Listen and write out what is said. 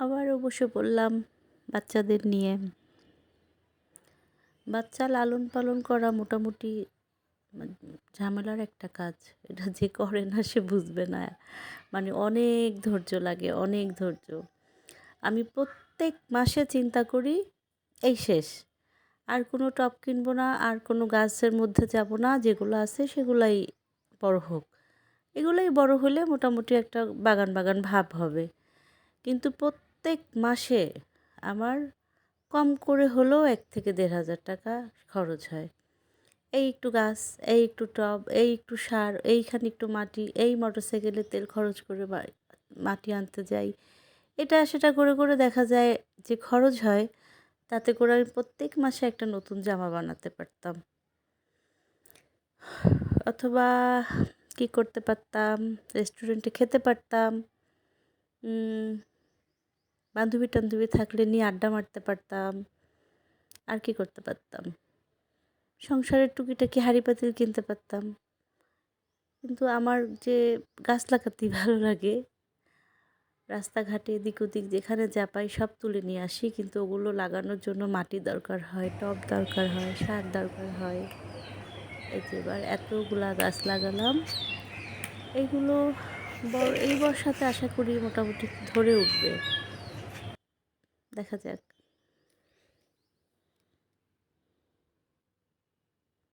আবারও বসে পড়লাম বাচ্চাদের নিয়ে। বাচ্চা লালন পালন করা মোটামুটি মানে ঝামেলার একটা কাজ। এটা যে করে না সে বুঝবে না। মানে অনেক ধৈর্য লাগে, অনেক ধৈর্য। আমি প্রত্যেক মাসে চিন্তা করি এই শেষ। আর কোনো টব কিনবো না, আর কোনো গাছের মধ্যে যাব না, যেগুলো আছে সেগুলাই বড় হোক। এগুলোই বড় হলে মোটামুটি একটা বাগান বাগান ভাব হবে। কিন্তু প্রত্যেক মাসে আমার কম করে হলেও 1,000 থেকে 1,500 টাকা খরচ হয়। এই একটু গাছ, এই একটু টব, এই একটু সার, এইখানে একটু মাটি, এই মোটরসাইকেলে তেল খরচ করে মাটি আনতে যাই। এটা সেটা করে করে দেখা যায় যে খরচ হয়, তাতে করে আমি প্রত্যেক মাসে একটা নতুন জামা বানাতে পারতাম। অথবা কি করতে পারতাম, রেস্টুরেন্টে খেতে পারতাম, বান্ধবী টান্ধবী থাকলে নিয়ে আড্ডা মারতে পারতাম। আর কি করতে পারতাম, সংসারের টুকিটাকি হাঁড়ি পাতিল কিনতে পারতাম। কিন্তু আমার যে গাছ লাগাতেই ভালো লাগে, রাস্তাঘাটে এদিক ওদিক যেখানে যা পাই সব তুলে নিয়ে আসি, কিন্তু ওগুলো লাগানোর জন্য মাটি দরকার হয়, টব দরকার হয়, সার দরকার হয়। এই যে এবার এতগুলা গাছ লাগালাম, এইগুলো এই বর্ষাতে আশা করি মোটামুটি ধরে উঠবে, দেখা যাক।